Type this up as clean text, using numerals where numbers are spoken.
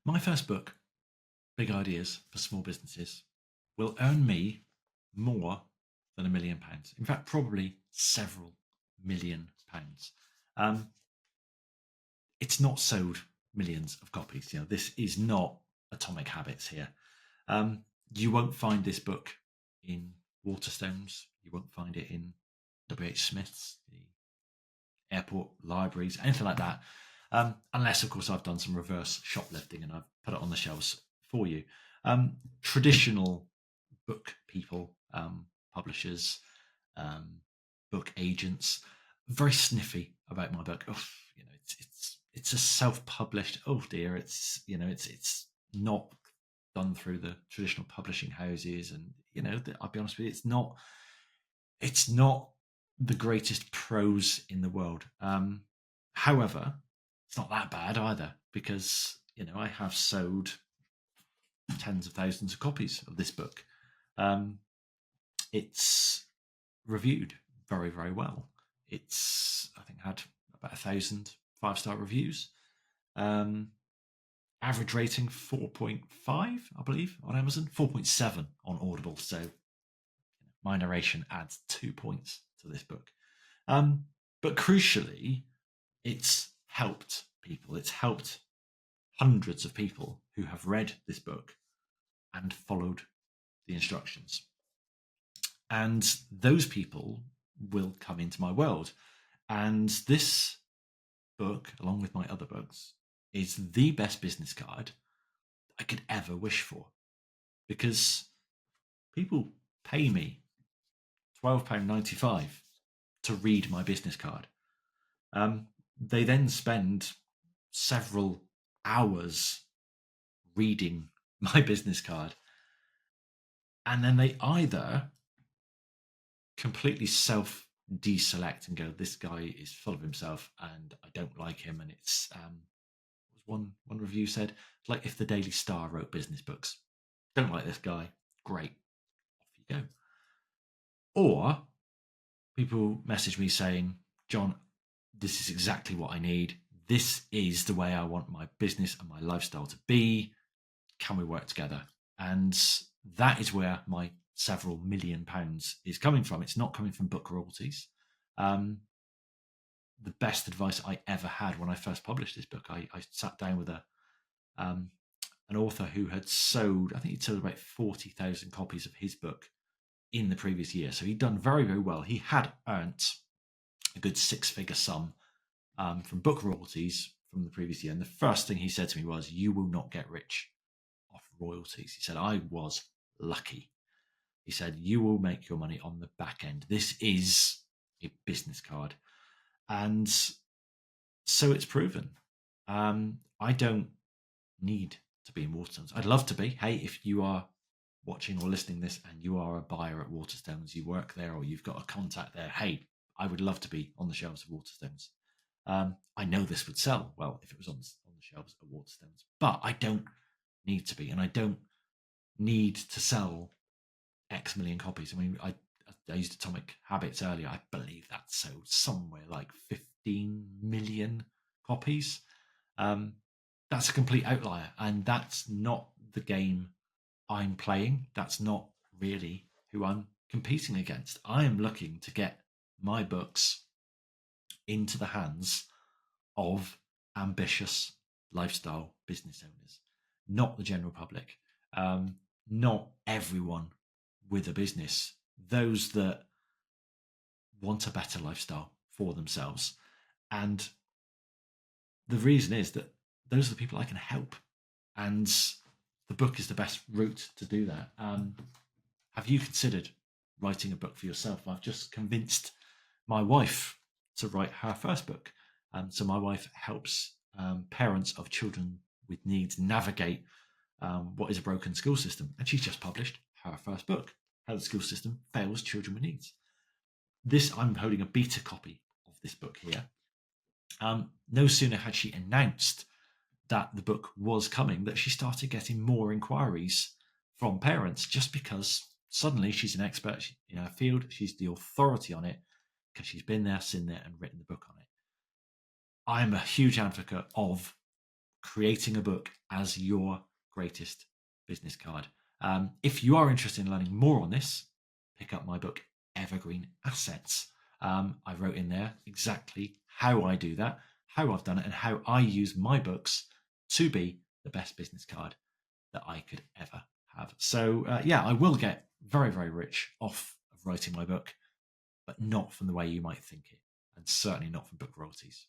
My first book, Big Ideas for Small Businesses, will earn me more than £1 million. In fact, probably several million pounds. Um, it's not sold millions of copies. This is not Atomic Habits here. Um, you won't find this book in Waterstones. You won't find it in W.H. Smith's, the airport libraries, anything like that. Unless, of course, I've done some reverse shoplifting and I've put it on the shelves for you. Traditional book people, publishers, um, book agents, very sniffy about my book. Oh, it's a self-published. Oh dear, it's not done through the traditional publishing houses, and I'll be honest with you, it's not the greatest prose in the world. However, it's not that bad either, because I have sold tens of thousands of copies of this book. It's reviewed very, very well. It's, I think, had about 1,000 5-star reviews. Average rating 4.5, I believe, on Amazon, 4.7 on Audible. So my narration adds 2 points to this book. But crucially, it's helped people. It's helped hundreds of people who have read this book and followed the instructions. And those people will come into my world. And this book, along with my other books, is the best business card I could ever wish for, because people pay me £12.95 to read my business card. They then spend several hours reading my business card, and then they either completely self deselect and go, this guy is full of himself and I don't like him. And it's one review said, like if the Daily Star wrote business books. Don't like this guy. Great. Off you go. Or people message me saying, John, this is exactly what I need. This is the way I want my business and my lifestyle to be. Can we work together? And that is where my several £1 million is coming from. It's not coming from book royalties. The best advice I ever had when I first published this book, I sat down with an author who had sold, I think he'd sold about 40,000 copies of his book in the previous year. So he'd done very, very well. He had earned a good 6-figure sum from book royalties from the previous year. And the first thing he said to me was, you will not get rich off royalties. He said, I was lucky. He said, you will make your money on the back end. This is a business card. And so it's proven. I don't need to be in Waterstones. I'd love to be. Hey, if you are watching or listening this and you are a buyer at Waterstones, you work there or you've got a contact there, hey, I would love to be on the shelves of Waterstones. I know this would sell well if it was on the shelves of Waterstones, but I don't need to be, and I don't need to sell X million copies. I mean, I used Atomic Habits earlier. I believe that sold somewhere like 15 million copies. That's a complete outlier, and that's not the game I'm playing. That's not really who I'm competing against. I am looking to get my books into the hands of ambitious lifestyle business owners, not the general public, not everyone with a business, those that want a better lifestyle for themselves. And the reason is that those are the people I can help. And the book is the best route to do that. Have you considered writing a book for yourself? I've just convinced my wife to write her first book. So my wife helps parents of children with needs navigate what is a broken school system. And she's just published her first book, How the School System Fails Children with Needs. I'm holding a beta copy of this book here. No sooner had she announced that the book was coming that she started getting more inquiries from parents, just because suddenly she's an expert in her field. She's the authority on it because she's been there, seen it, and written the book on it. I'm a huge advocate of creating a book as your greatest business card. If you are interested in learning more on this, pick up my book, Evergreen Assets. I wrote in there exactly how I do that, how I've done it, and how I use my books to be the best business card that I could ever have. So, I will get very, very rich off of writing my book, but not from the way you might think it, and certainly not from book royalties.